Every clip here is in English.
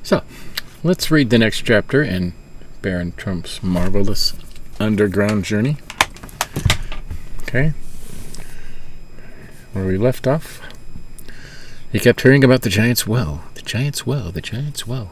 So, let's read the next chapter in Baron Trump's marvelous underground journey. Okay. Where we left off, he kept hearing about the giant's well. The giant's well, the giant's well.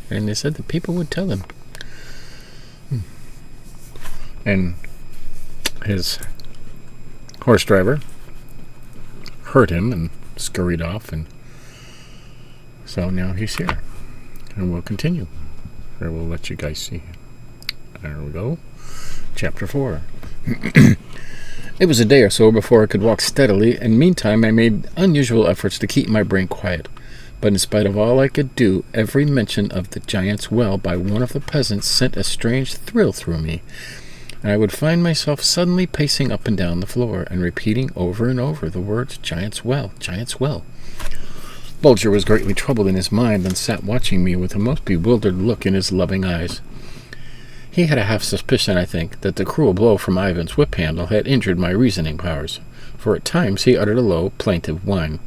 And they said that people would tell him. And his horse driver heard him and scurried off, and so now he's here. And we'll continue. Or we'll let you guys see. There we go. Chapter 4. It was a day or so before I could walk steadily, and meantime I made unusual efforts to keep my brain quiet. But in spite of all I could do, every mention of the giant's well by one of the peasants sent a strange thrill through me, and I would find myself suddenly pacing up and down the floor and repeating over and over the words giant's well, giant's well. Bulger was greatly troubled in his mind and sat watching me with a most bewildered look in his loving eyes. He had a half suspicion, I think, that the cruel blow from Ivan's whip handle had injured my reasoning powers, for at times he uttered a low, plaintive whine.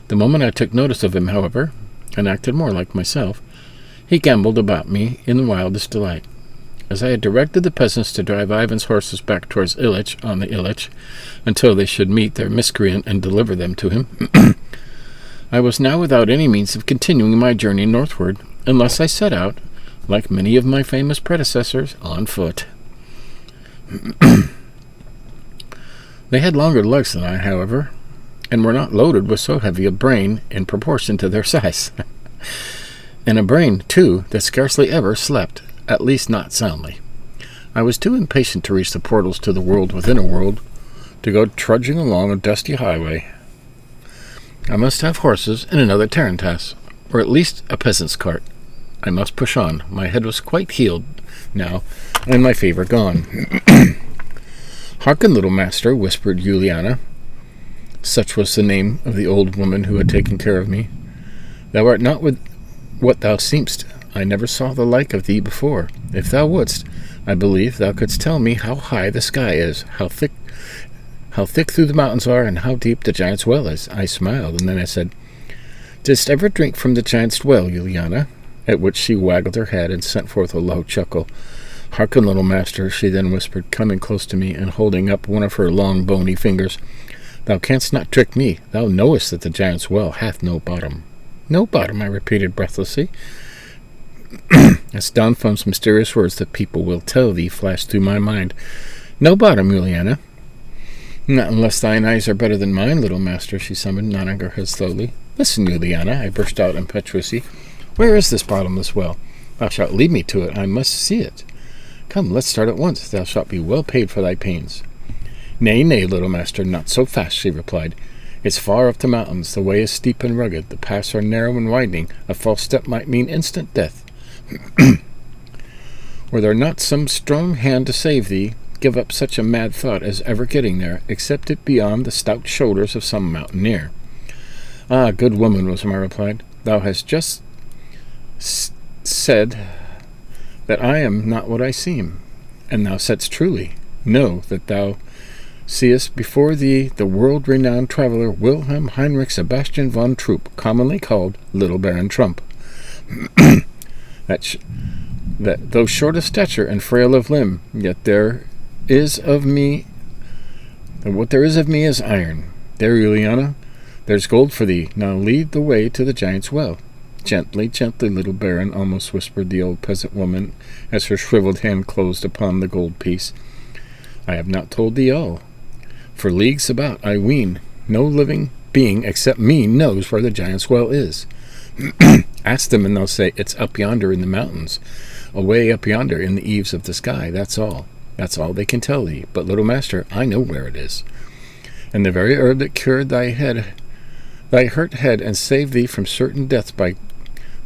The moment I took notice of him, however, and acted more like myself, he gambolled about me in the wildest delight. As I had directed the peasants to drive Ivan's horses back towards Illich on the Illich, until they should meet their miscreant and deliver them to him, I was now without any means of continuing my journey northward, unless I set out, like many of my famous predecessors, on foot. They had longer legs than I, however, and were not loaded with so heavy a brain in proportion to their size. And a brain, too, that scarcely ever slept, at least not soundly. I was too impatient to reach the portals to the world within a world, to go trudging along a dusty highway. I must have horses and another tarantass, or at least a peasant's cart. I must push on. My head was quite healed now, and my fever gone. "Hearken, little master," whispered Juliana. Such was the name of the old woman who had taken care of me. "Thou art not with what thou seemst. I never saw the like of thee before. If thou wouldst, I believe thou couldst tell me how high the sky is, how thick through the mountains are, and how deep the giant's well is." I smiled, and then I said, "Didst ever drink from the giant's well, Juliana?" At which she waggled her head and sent forth a low chuckle. "Hearken, little master," she then whispered, coming close to me and holding up one of her long bony fingers. "Thou canst not trick me. Thou knowest that the giant's well hath no bottom." "No bottom," I repeated breathlessly. As Don Fum's mysterious words, "the people will tell thee," flashed through my mind. "No bottom, Juliana." "Not unless thine eyes are better than mine, little master," she summoned, nodding her head slowly. "Listen, Juliana," I burst out impetuously. "Where is this bottomless well? Thou shalt lead me to it. I must see it. Come, let's start at once. Thou shalt be well paid for thy pains." "Nay, nay, little master, not so fast," she replied. "It's far up the mountains. The way is steep and rugged. The paths are narrow and widening. A false step might mean instant death. Were there not some strong hand to save thee, give up such a mad thought as ever getting there, accept it beyond the stout shoulders of some mountaineer." "Ah, good woman," was my reply, "thou hast just said that I am not what I seem, and thou saidst truly. Know that thou seest before thee the world-renowned traveller Wilhelm Heinrich Sebastian von Troop, commonly called Little Baron Trump. that though short of stature and frail of limb, yet what there is of me is iron. There, Juliana, there's gold for thee. Now lead the way to the giant's well." "Gently, gently, little baron," almost whispered the old peasant woman, as her shriveled hand closed upon the gold piece. "I have not told thee all. For leagues about, I ween, no living being except me knows where the giant's well is. Ask them, and they'll say, 'It's up yonder in the mountains, away up yonder in the eaves of the sky.' That's all. That's all they can tell thee. But, little master, I know where it is. And the very herb that cured thy hurt head, and saved thee from certain death by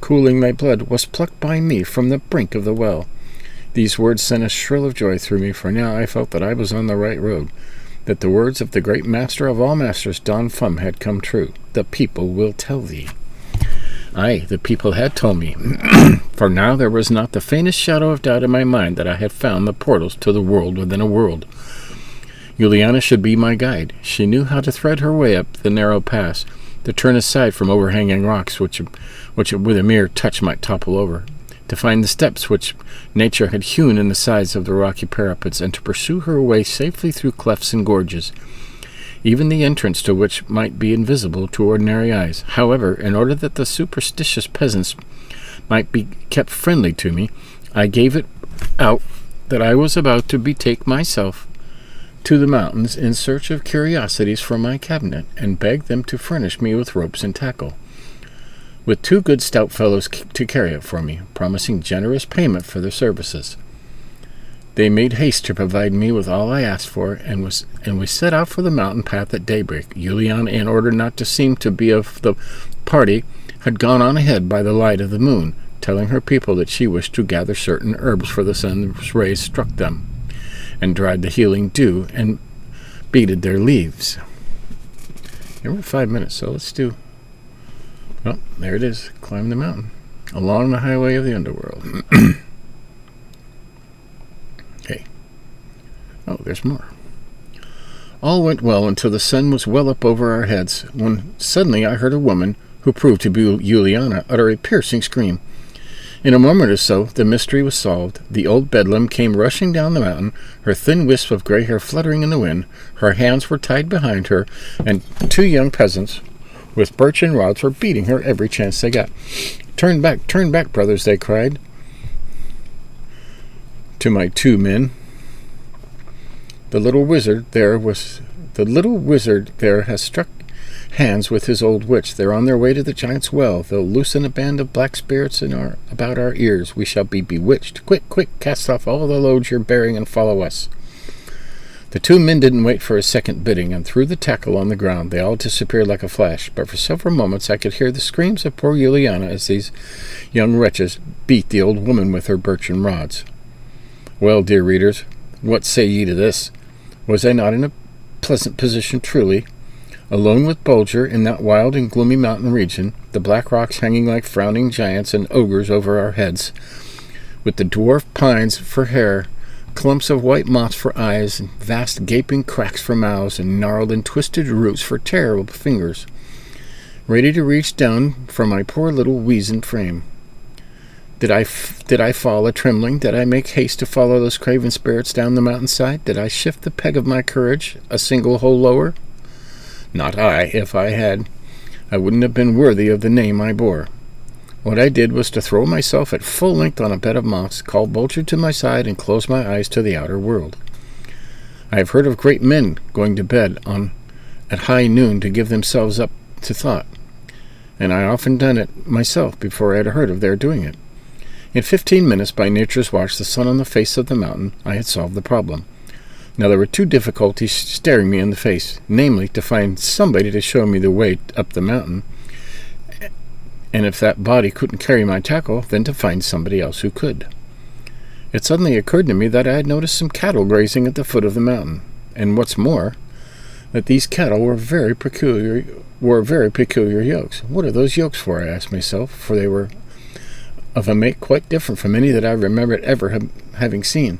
cooling thy blood, was plucked by me from the brink of the well." These words sent a thrill of joy through me, for now I felt that I was on the right road, that the words of the great master of all masters, Don Fum, had come true. "The people will tell thee." Aye, the people had told me, for now there was not the faintest shadow of doubt in my mind that I had found the portals to the world within a world. Juliana should be my guide. She knew how to thread her way up the narrow pass, to turn aside from overhanging rocks which with a mere touch might topple over, to find the steps which nature had hewn in the sides of the rocky parapets, and to pursue her way safely through clefts and gorges, even the entrance to which might be invisible to ordinary eyes. However, in order that the superstitious peasants might be kept friendly to me, I gave it out that I was about to betake myself to the mountains in search of curiosities for my cabinet, and begged them to furnish me with ropes and tackle, with 2 good stout fellows to carry it for me, promising generous payment for their services. They made haste to provide me with all I asked for, and we set out for the mountain path at daybreak. Juliana, in order not to seem to be of the party, had gone on ahead by the light of the moon, telling her people that she wished to gather certain herbs, for the sun's rays struck them, and dried the healing dew, and beaded their leaves. Here we're 5 minutes, so let's do... Oh, there it is. Climb the mountain. Along the highway of the underworld. Okay. Oh, there's more. All went well until the sun was well up over our heads, when suddenly I heard a woman, who proved to be Juliana, utter a piercing scream. In a moment or so, the mystery was solved. The old bedlam came rushing down the mountain, her thin wisp of grey hair fluttering in the wind. Her hands were tied behind her, and 2 young peasants with birchen rods were beating her every chance they got. Turn back, brothers," they cried to my 2 men. The little wizard there has struck hands with his old witch. They're on their way to the giant's well. They'll loosen a band of black spirits about our ears. We shall be bewitched. Quick, cast off all the loads you're bearing and follow us." The 2 men didn't wait for a second bidding, and threw the tackle on the ground. They all disappeared like a flash, but for several moments I could hear the screams of poor Juliana as these young wretches beat the old woman with her birchen rods. Well, dear readers, what say ye to this? Was I not in a pleasant position truly? Alone with Bulger in that wild and gloomy mountain region, the black rocks hanging like frowning giants and ogres over our heads, with the dwarf pines for hair, clumps of white moss for eyes, and vast gaping cracks for mouths, and gnarled and twisted roots for terrible fingers, ready to reach down for my poor little weazened frame. Did I fall a-trembling? Did I make haste to follow those craven spirits down the mountainside? Did I shift the peg of my courage a single hole lower? Not I. If I had, I wouldn't have been worthy of the name I bore. What I did was to throw myself at full length on a bed of moss, call Bulger to my side, and close my eyes to the outer world. I have heard of great men going to bed at high noon to give themselves up to thought, and I often done it myself before I had heard of their doing it. In 15 minutes, by nature's watch, the sun on the face of the mountain, I had solved the problem. Now there were 2 difficulties staring me in the face, namely, to find somebody to show me the way up the mountain, and if that body couldn't carry my tackle, then to find somebody else who could. It suddenly occurred to me that I had noticed some cattle grazing at the foot of the mountain, and what's more, that these cattle were very peculiar yokes. What are those yokes for? I asked myself, for they were of a make quite different from any that I remembered ever having seen,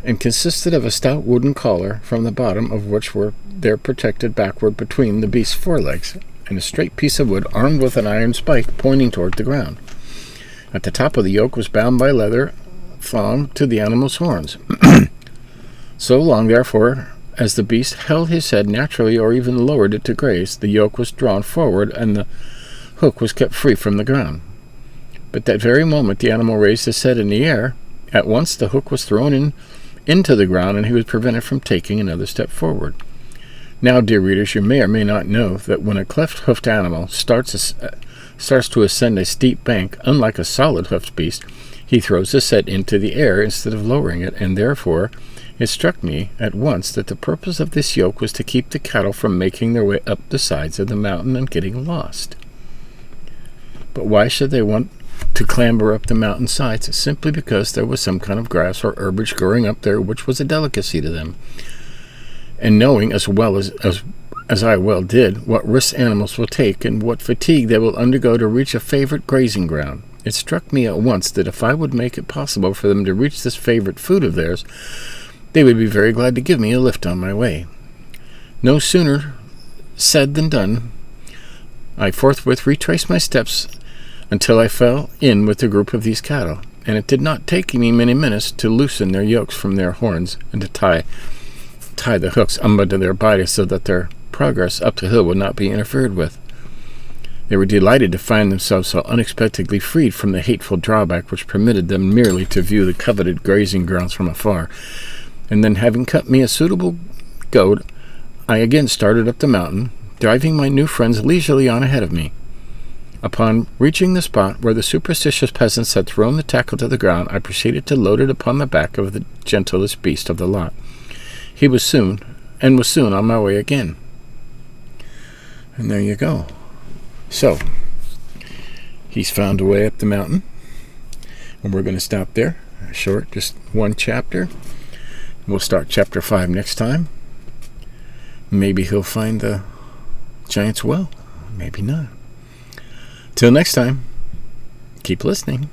and consisted of a stout wooden collar, from the bottom of which were there protected backward between the beast's forelegs, and a straight piece of wood armed with an iron spike pointing toward the ground. At the top of the yoke was bound by leather thong to the animal's horns. So long, therefore, as the beast held his head naturally or even lowered it to graze, the yoke was drawn forward and the hook was kept free from the ground. But that very moment the animal raised his head in the air, at once the hook was thrown into the ground, and he was prevented from taking another step forward. Now, dear readers, you may or may not know that when a cleft-hoofed animal starts to ascend a steep bank, unlike a solid-hoofed beast, he throws his head into the air instead of lowering it, and therefore it struck me at once that the purpose of this yoke was to keep the cattle from making their way up the sides of the mountain and getting lost. But why should they want to clamber up the mountain sides? Simply because there was some kind of grass or herbage growing up there which was a delicacy to them. And knowing as well as I well did what risks animals will take and what fatigue they will undergo to reach a favorite grazing ground, it struck me at once that if I would make it possible for them to reach this favorite food of theirs, they would be very glad to give me a lift on my way. No sooner said than done. I forthwith retraced my steps until I fell in with a group of these cattle, and it did not take me many minutes to loosen their yokes from their horns and to tie the hooks under their bodies so that their progress up the hill would not be interfered with. They were delighted to find themselves so unexpectedly freed from the hateful drawback which permitted them merely to view the coveted grazing grounds from afar, and then, having cut me a suitable goad, I again started up the mountain, driving my new friends leisurely on ahead of me. Upon reaching the spot where the superstitious peasants had thrown the tackle to the ground, I proceeded to load it upon the back of the gentlest beast of the lot. He was soon on my way again. And there you go. So, he's found a way up the mountain, and we're going to stop there. Short, just one chapter. We'll start chapter 5 next time. Maybe he'll find the giant's well. Maybe not. Till next time, keep listening.